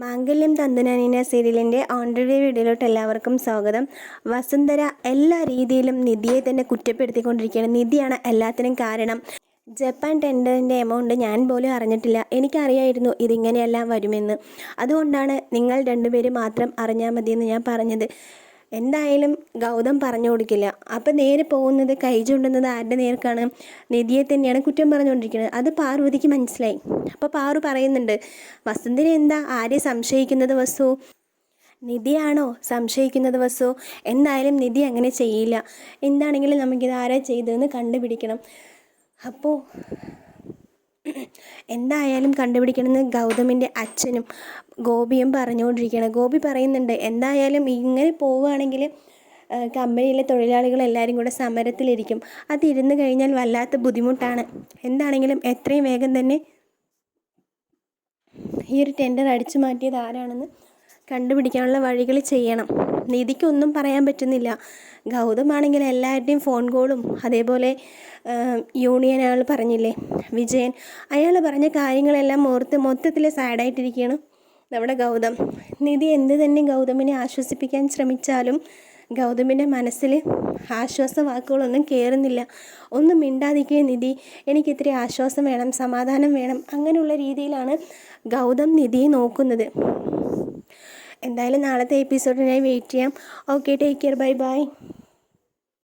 മാംഗല്യം തന്തുനാനീന സീരിയലിൻ്റെ on review വീഡിയോയിലോട്ട് എല്ലാവർക്കും സ്വാഗതം. വസുന്ധര എല്ലാ രീതിയിലും നിധിയെ തന്നെ കുറ്റപ്പെടുത്തിക്കൊണ്ടിരിക്കുകയാണ്. നിധിയാണ് എല്ലാത്തിനും കാരണം. ജപ്പാൻ ടെൻഡറിൻ്റെ എമൗണ്ട് ഞാൻ പോലും അറിഞ്ഞിട്ടില്ല. എനിക്കറിയായിരുന്നു ഇതിങ്ങനെയെല്ലാം വരുമെന്ന്. അതുകൊണ്ടാണ് നിങ്ങൾ രണ്ടുപേരും മാത്രം അറിഞ്ഞാൽ മതിയെന്ന് ഞാൻ പറഞ്ഞത്. എന്തായാലും ഗൗതം പറഞ്ഞു കൊടുക്കില്ല. അപ്പം നേരെ പോകുന്നത് കൈ ചൂണ്ടുന്നത് ആരുടെ നേർക്കാണ്? നിധിയെ തന്നെയാണ് കുറ്റം പറഞ്ഞുകൊണ്ടിരിക്കുന്നത്. അത് പാർവതിക്ക് മനസ്സിലായി. അപ്പോൾ പാറു പറയുന്നുണ്ട്, വസുന്ധര എന്താ ആരെ സംശയിക്കുന്നത് വസു? നിധിയാണോ സംശയിക്കുന്നത് വസു? എന്തായാലും നിധി അങ്ങനെ ചെയ്യില്ല. എന്താണെങ്കിലും നമുക്കിത് ആരാ ചെയ്തതെന്ന് കണ്ടുപിടിക്കണം. അപ്പോൾ എന്തായാലും കണ്ടുപിടിക്കണമെന്ന് ഗൗതമിൻ്റെ അച്ഛനും ഗോപിയും പറഞ്ഞുകൊണ്ടിരിക്കുകയാണ്. ഗോപി പറയുന്നുണ്ട്, എന്തായാലും ഇങ്ങനെ പോവുകയാണെങ്കിൽ കമ്പനിയിലെ തൊഴിലാളികളെല്ലാവരും കൂടെ സമരത്തിലിരിക്കും. അതിരുന്ന് കഴിഞ്ഞാൽ വല്ലാത്ത ബുദ്ധിമുട്ടാണ്. എന്താണെങ്കിലും എത്രയും വേഗം തന്നെ ഈ ഒരു ടെൻഡർ അടിച്ചു മാറ്റിയത് ആരാണെന്ന് കണ്ടുപിടിക്കാനുള്ള വഴികൾ ചെയ്യണം. നിധിക്കൊന്നും പറയാൻ പറ്റുന്നില്ല. ഗൗതമാണെങ്കിൽ എല്ലാവരുടെയും ഫോൺ കോളും അതേപോലെ യൂണിയൻ ആൾ പറഞ്ഞില്ലേ വിജയൻ, അയാൾ പറഞ്ഞ കാര്യങ്ങളെല്ലാം ഓർത്ത് മൊത്തത്തിൽ സാഡായിട്ടിരിക്കുകയാണ് നമ്മുടെ ഗൗതം. നിധി എന്ത് തന്നെ ഗൗതമിനെ ആശ്വസിപ്പിക്കാൻ ശ്രമിച്ചാലും ഗൗതമിൻ്റെ മനസ്സിൽ ആശ്വാസ വാക്കുകളൊന്നും കയറുന്നില്ല. ഒന്നും മിണ്ടാതിരിക്കുക നിധി, എനിക്കിത്തിരി ആശ്വാസം വേണം, സമാധാനം വേണം, അങ്ങനെയുള്ള രീതിയിലാണ് ഗൗതം നിധിയെ നോക്കുന്നത്. എന്തായാലും നാളത്തെ എപ്പിസോഡിനായി വെയിറ്റ് ചെയ്യാം. Okay, take care, bye bye.